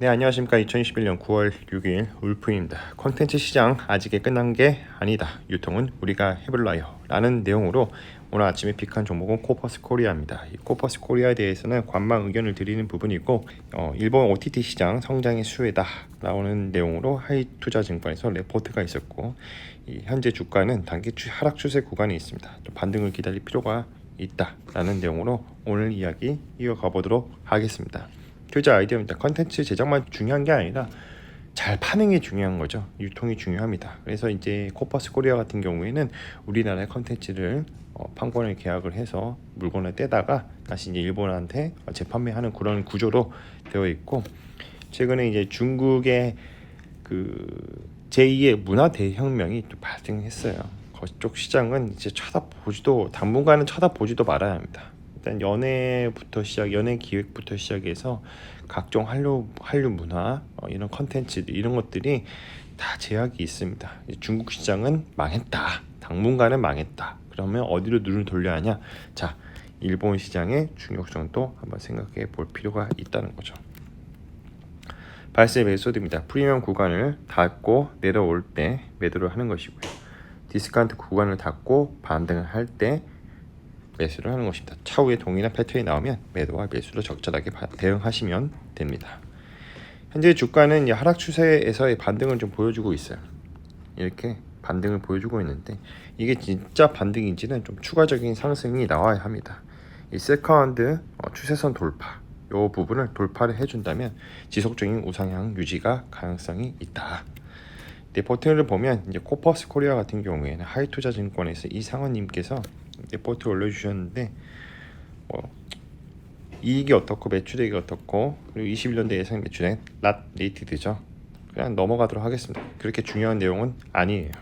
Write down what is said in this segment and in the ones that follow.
네, 안녕하십니까. 2021년 9월 6일 울프입니다. 콘텐츠 시장 아직에 끝난 게 아니다. 유통은 우리가 해볼라요. 라는 내용으로 오늘 아침에 픽한 종목은 코퍼스 코리아입니다. 이 코퍼스 코리아에 대해서는 관망 의견을 드리는 부분이고 일본 OTT 시장 성장의 수혜다 나오는 내용으로 하이투자증권에서 레포트가 있었고 현재 주가는 단기 하락 추세 구간이 있습니다. 또 반등을 기다릴 필요가 있다라는 내용으로 오늘 이야기 이어가 보도록 하겠습니다. 투자 아이디어입니다. 컨텐츠 제작만 중요한 게 아니라 잘 파는 게 중요한 거죠. 유통이 중요합니다. 그래서 이제 코퍼스 코리아 같은 경우에는 우리나라의 컨텐츠를 판권을 계약을 해서 물건을 떼다가 다시 이제 일본한테 재판매하는 그런 구조로 되어 있고, 최근에 이제 중국의 그 제2의 문화 대혁명이 또 발생했어요. 그쪽 시장은 이제 당분간은 쳐다보지도 말아야 합니다. 일단 연예 기획부터 시작해서 각종 한류 문화 이런 컨텐츠 이런 것들이 다 제약이 있습니다. 중국 시장은 망했다. 당분간은 망했다. 그러면 어디로 눈을 돌려야 하냐? 자, 일본 시장의 중요성도 한번 생각해 볼 필요가 있다는 거죠. 발세 메소드입니다. 프리미엄 구간을 닫고 내려올 때 매도를 하는 것이고요. 디스카운트 구간을 닫고 반등을 할 때 매수를 하는 것입니다. 차후에 동일한 패턴이 나오면 매도와 매수로 적절하게 대응하시면 됩니다. 현재 주가는 하락 추세에서의 반등을 좀 보여주고 있어요. 이렇게 반등을 보여주고 있는데 이게 진짜 반등인지는 좀 추가적인 상승이 나와야 합니다. 이 세컨드 추세선 돌파 이 부분을 돌파를 해준다면 지속적인 우상향 유지가 가능성이 있다. 레포트를 보면 이제 코퍼스 코리아 같은 경우에는 하이투자증권에서 이상원님께서 레포트 올려주셨는데 이익이 어떻고 매출액이 어떻고 그리고 21년도 예상 매출액 낫 레이티드죠. 그냥 넘어가도록 하겠습니다. 그렇게 중요한 내용은 아니에요.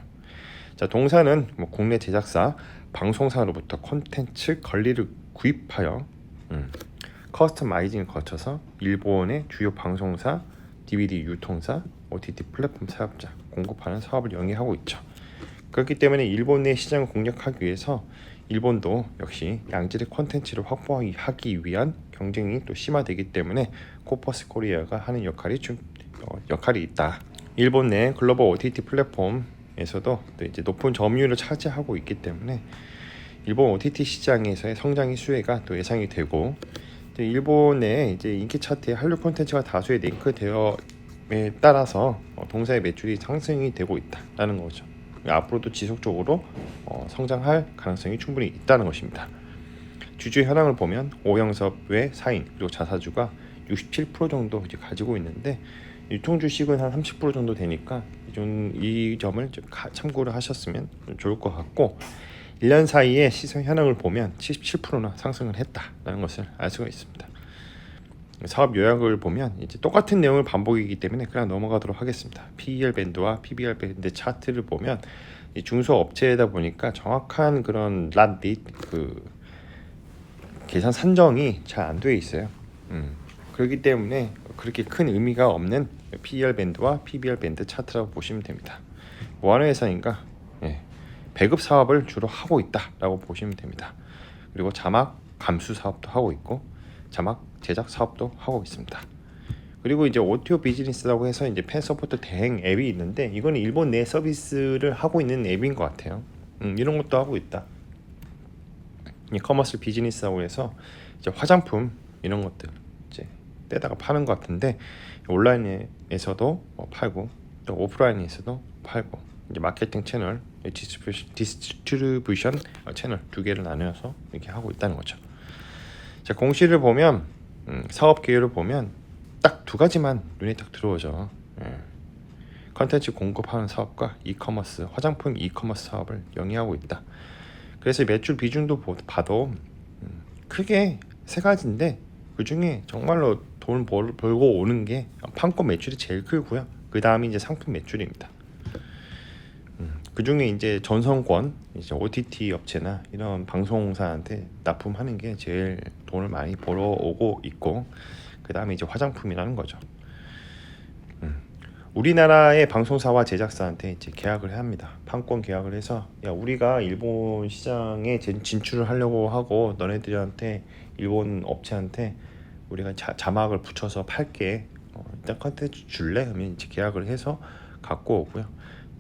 자, 동사는 국내 제작사, 방송사로부터 콘텐츠 권리를 구입하여 커스터마이징을 거쳐서 일본의 주요 방송사, DVD 유통사, OTT 플랫폼 사업자 공급하는 사업을 영위하고 있죠. 그렇기 때문에 일본 내 시장을 공략하기 위해서 일본도 역시 양질의 콘텐츠를 확보하기 위한 경쟁이 또 심화되기 때문에 코퍼스 코리아가 하는 역할이 있다. 일본 내 글로벌 OTT 플랫폼에서도 또 이제 높은 점유율을 차지하고 있기 때문에 일본 OTT 시장에서의 성장의 수혜가 또 예상이 되고, 일본의 이제 인기 차트에 한류 콘텐츠가 다수의 링크되어에 따라서 동사의 매출이 상승이 되고 있다라는 거죠. 앞으로도 지속적으로 성장할 가능성이 충분히 있다는 것입니다. 주주 현황을 보면 오영섭 외 4인 그리고 자사주가 67% 정도 이제 가지고 있는데 유통 주식은 한 30% 정도 되니까 이 점을 좀 참고를 하셨으면 좋을 것 같고, 1년 사이에 시세 현황을 보면 77%나 상승을 했다라는 것을 알 수가 있습니다. 사업 요약을 보면 이제 똑같은 내용을 반복이기 때문에 그냥 넘어가도록 하겠습니다. PER 밴드와 PBR 밴드 차트를 보면 중소업체이다 보니까 정확한 그런 계산 산정이 잘 안 돼 있어요. 그렇기 때문에 그렇게 큰 의미가 없는 PER 밴드와 PBR 밴드 차트라고 보시면 됩니다. 뭐 하는 회사인가? 배급 사업을 주로 하고 있다라고 보시면 됩니다. 그리고 자막 감수 사업도 하고 있고 자막 제작 사업도 하고 있습니다. 그리고 이제 오디오 비즈니스라고 해서 이제 팬 서포트 대행 앱이 있는데 이거는 일본 내 서비스를 하고 있는 앱인 것 같아요. 이런 것도 하고 있다. 이 커머스 비즈니스라고 해서 이제 화장품 이런 것들 이제 떼다가 파는 것 같은데 온라인에서도 팔고 또 오프라인에서도 팔고 이제 마케팅 채널, 디스트리뷰션 채널 두 개를 나누어서 이렇게 하고 있다는 거죠. 자, 공시를 보면 사업 계획을 보면 딱 두 가지만 눈에 딱 들어오죠. 컨텐츠 공급하는 사업과 이커머스, 화장품 이커머스 사업을 영위하고 있다. 그래서 매출 비중도 봐도 크게 세 가지인데 그 중에 정말로 돈 벌고 오는 게 판권 매출이 제일 크고요. 그 다음이 이제 상품 매출입니다. 그 중에 이제 전성권, 이제 OTT 업체나 이런 방송사한테 납품하는 게 제일 돈을 많이 벌어오고 있고, 그 다음에 이제 화장품이라는 거죠. 우리나라의 방송사와 제작사한테 이제 계약을 합니다. 판권 계약을 해서 야, 우리가 일본 시장에 진출을 하려고 하고 너네들한테 일본 업체한테 우리가 자막을 붙여서 팔게. 일단 컨텐츠 줄래? 하면 이제 계약을 해서 갖고 오고요.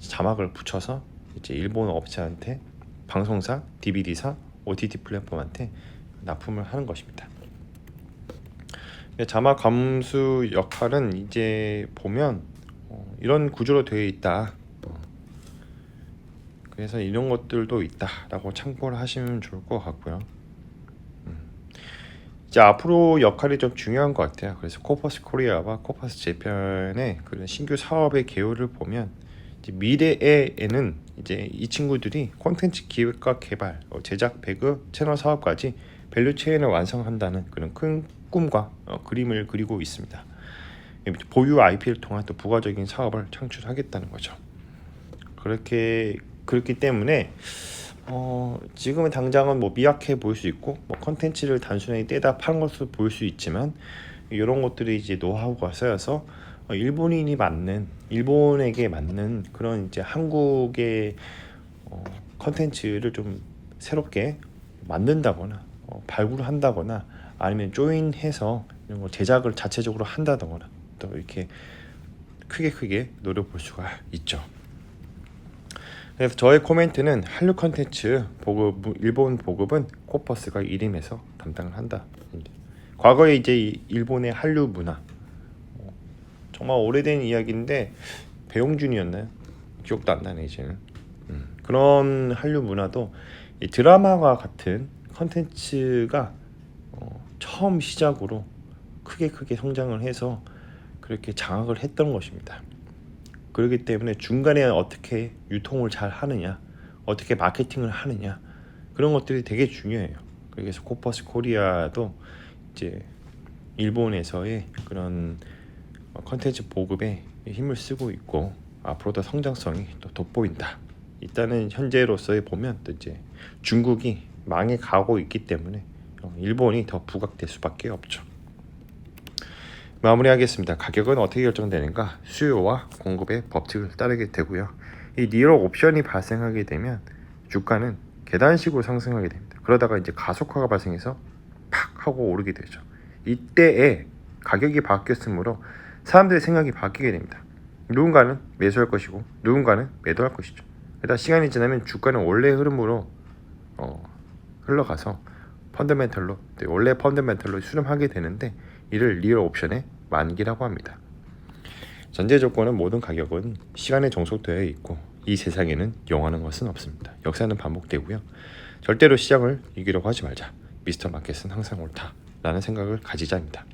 자막을 붙여서 이제 일본 업체한테, 방송사, DVD사, OTT 플랫폼한테 납품을 하는 것입니다. 자막 감수 역할은 이제 보면 이런 구조로 되어 있다. 그래서 이런 것들도 있다라고 참고를 하시면 좋을 것 같고요. 이제 앞으로 역할이 좀 중요한 것 같아요. 그래서 코퍼스 코리아와 코퍼스 재팬의 그런 신규 사업의 개요를 보면 이제 미래에는 이제 이 친구들이 콘텐츠 기획과 개발, 제작, 배급, 채널 사업까지 밸류 체인을 완성한다는 그런 큰 꿈과 그림을 그리고 있습니다. 보유 IP를 통한 또 부가적인 사업을 창출하겠다는 거죠. 그렇기 때문에 지금은 당장은 뭐 미약해 보일 수 있고 뭐 컨텐츠를 단순히 떼다 파는 것으로 보일 수 있지만 이런 것들이 이제 노하우가 쌓여서 일본에게 맞는 그런 이제 한국의 컨텐츠를 좀 새롭게 만든다거나 발굴한다거나 아니면 조인해서 이런 거 제작을 자체적으로 한다거나 또 이렇게 크게 노려볼 수가 있죠. 그래서 저의 코멘트는 한류 컨텐츠 보급, 일본 보급은 코퍼스가 일임에서 담당을 한다. 과거에 이제 일본의 한류 문화, 정말 오래된 이야기인데 배용준이었나요? 기억도 안 나네 이제는. 그런 한류 문화도 이 드라마와 같은 컨텐츠가 처음 시작으로 크게 성장을 해서 그렇게 장악을 했던 것입니다. 그렇기 때문에 중간에 어떻게 유통을 잘 하느냐, 어떻게 마케팅을 하느냐, 그런 것들이 되게 중요해요. 그래서 코퍼스 코리아도 이제 일본에서의 그런 컨텐츠 보급에 힘을 쓰고 있고 앞으로도 성장성이 또 돋보인다. 일단은 현재로서의 보면 또 이제 중국이 망해 가고 있기 때문에 일본이 더 부각될 수밖에 없죠. 마무리하겠습니다. 가격은 어떻게 결정되는가? 수요와 공급의 법칙을 따르게 되고요. 이 니어 옵션이 발생하게 되면 주가는 계단식으로 상승하게 됩니다. 그러다가 이제 가속화가 발생해서 팍 하고 오르게 되죠. 이때에 가격이 바뀌었으므로 사람들의 생각이 바뀌게 됩니다. 누군가는 매수할 것이고 누군가는 매도할 것이죠. 그러다 시간이 지나면 주가는 원래 흐름으로 흘러가서 펀더멘털로, 원래 펀더멘털로 수렴하게 되는데 이를 리얼 옵션의 만기라고 합니다. 전제 조건은 모든 가격은 시간에 종속되어 있고 이 세상에는 영원한 것은 없습니다. 역사는 반복되고요. 절대로 시장을 이기려고 하지 말자. 미스터 마켓은 항상 옳다라는 생각을 가지자입니다.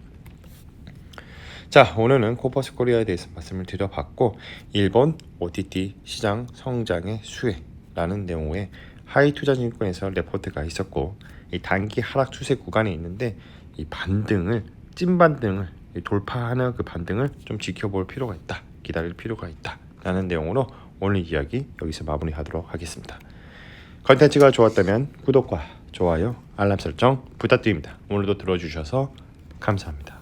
자, 오늘은 코퍼스 코리아에 대해서 말씀을 드려봤고 일본 OTT 시장 성장의 수혜라는 내용의 하이투자증권에서 레포트가 있었고 이 단기 하락 추세 구간에 있는데 이 반등을 찐 반등을 돌파하는 그 반등을 좀 지켜볼 필요가 있다. 기다릴 필요가 있다. 라는 내용으로 오늘 이야기 여기서 마무리하도록 하겠습니다. 컨텐츠가 좋았다면 구독과 좋아요, 알람 설정 부탁드립니다. 오늘도 들어주셔서 감사합니다.